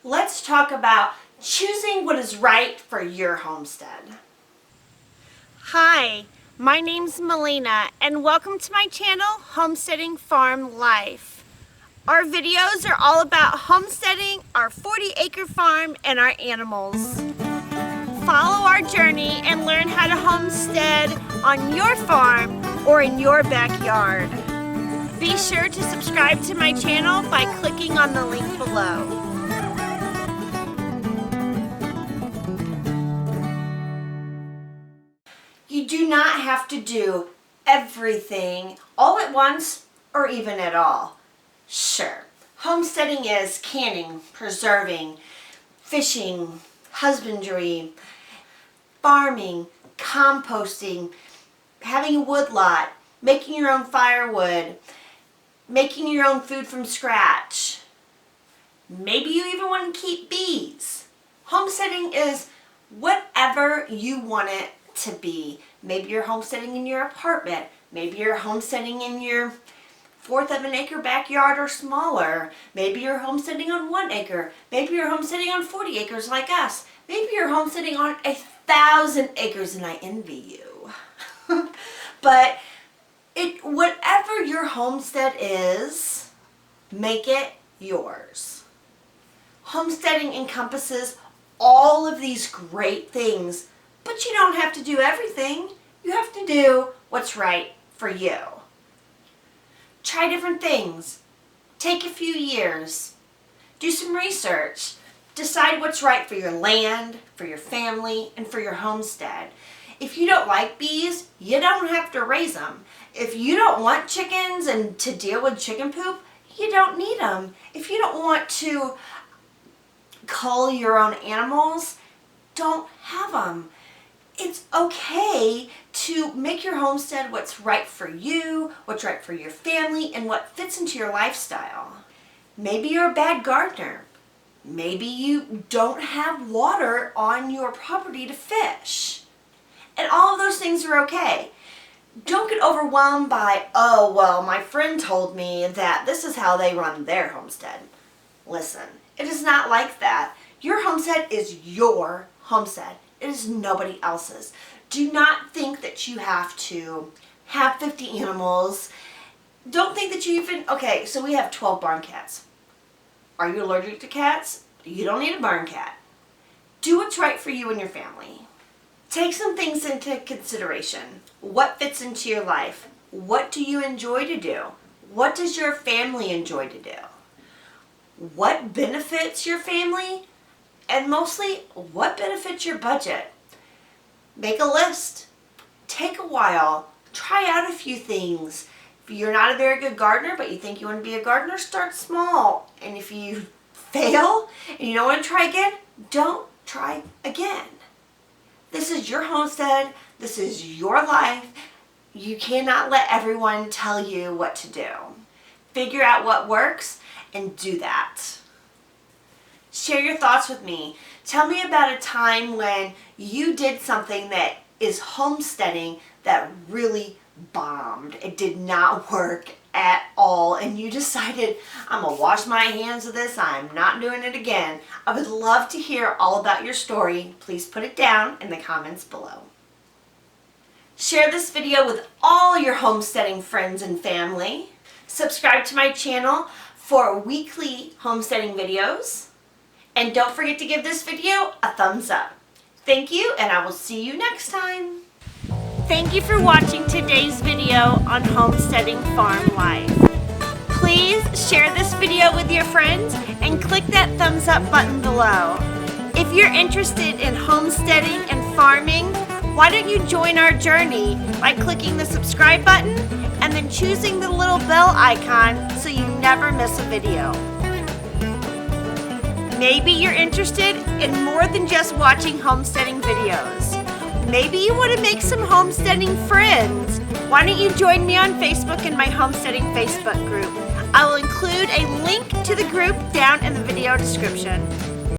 let's talk about choosing what is right for your homestead. Hi, my name's Melina and welcome to my channel, Homesteading Farm Life. Our videos are all about homesteading, our 40-acre farm, and our animals. Follow our journey and learn how to homestead on your farm or in your backyard. Be sure to subscribe to my channel by clicking on the link below. You do not have to do everything all at once or even at all. Sure, homesteading is canning, preserving, fishing, husbandry, farming, composting, having a woodlot, making your own firewood, making your own food from scratch. Maybe you even want to keep bees. Homesteading is whatever you want it to be. Maybe you're homesteading in your apartment. Maybe you're homesteading in your 1/4 of an acre backyard or smaller. Maybe you're homesteading on 1 acre. Maybe you're homesteading on 40 acres like us. Maybe you're homesteading on 1,000 acres and I envy you. But whatever your homestead is, make it yours. Homesteading encompasses all of these great things, but you don't have to do everything. You have to do what's right for you. Try different things. Take a few years. Do some research. Decide what's right for your land, for your family, and for your homestead. If you don't like bees, you don't have to raise them. If you don't want chickens and to deal with chicken poop, you don't need them. If you don't want to cull your own animals, don't have them. It's okay to make your homestead what's right for you, what's right for your family, and what fits into your lifestyle. Maybe you're a bad gardener. Maybe you don't have water on your property to fish. And all of those things are okay. Don't get overwhelmed by, oh, well, my friend told me that this is how they run their homestead. Listen, it is not like that. Your homestead is your homestead. It is nobody else's. Do not think that you have to have 50 animals. Don't think that you even, okay, so we have 12 barn cats. Are you allergic to cats? You don't need a barn cat. Do what's right for you and your family. Take some things into consideration. What fits into your life? What do you enjoy to do? What does your family enjoy to do? What benefits your family? And mostly, what benefits your budget? Make a list. Take a while. Try out a few things. If you're not a very good gardener, but you think you want to be a gardener, start small. And if you fail and you don't want to try again, don't try again. This is your homestead. This is your life. You cannot let everyone tell you what to do. Figure out what works and do that. Share your thoughts with me. Tell me about a time when you did something that is homesteading that really bombed. It did not work at all and you decided, I'm gonna wash my hands of this, I'm not doing it again. I would love to hear all about your story. Please put it down in the comments below. Share this video with all your homesteading friends and family. Subscribe to my channel for weekly homesteading videos. And don't forget to give this video a thumbs up. Thank you, and I will see you next time. Thank you for watching today's video on Homesteading Farm Life. Please share this video with your friends and click that thumbs up button below. If you're interested in homesteading and farming, why don't you join our journey by clicking the subscribe button and then choosing the little bell icon so you never miss a video. Maybe you're interested in more than just watching homesteading videos. Maybe you want to make some homesteading friends. Why don't you join me on Facebook in my homesteading Facebook group? I will include a link to the group down in the video description.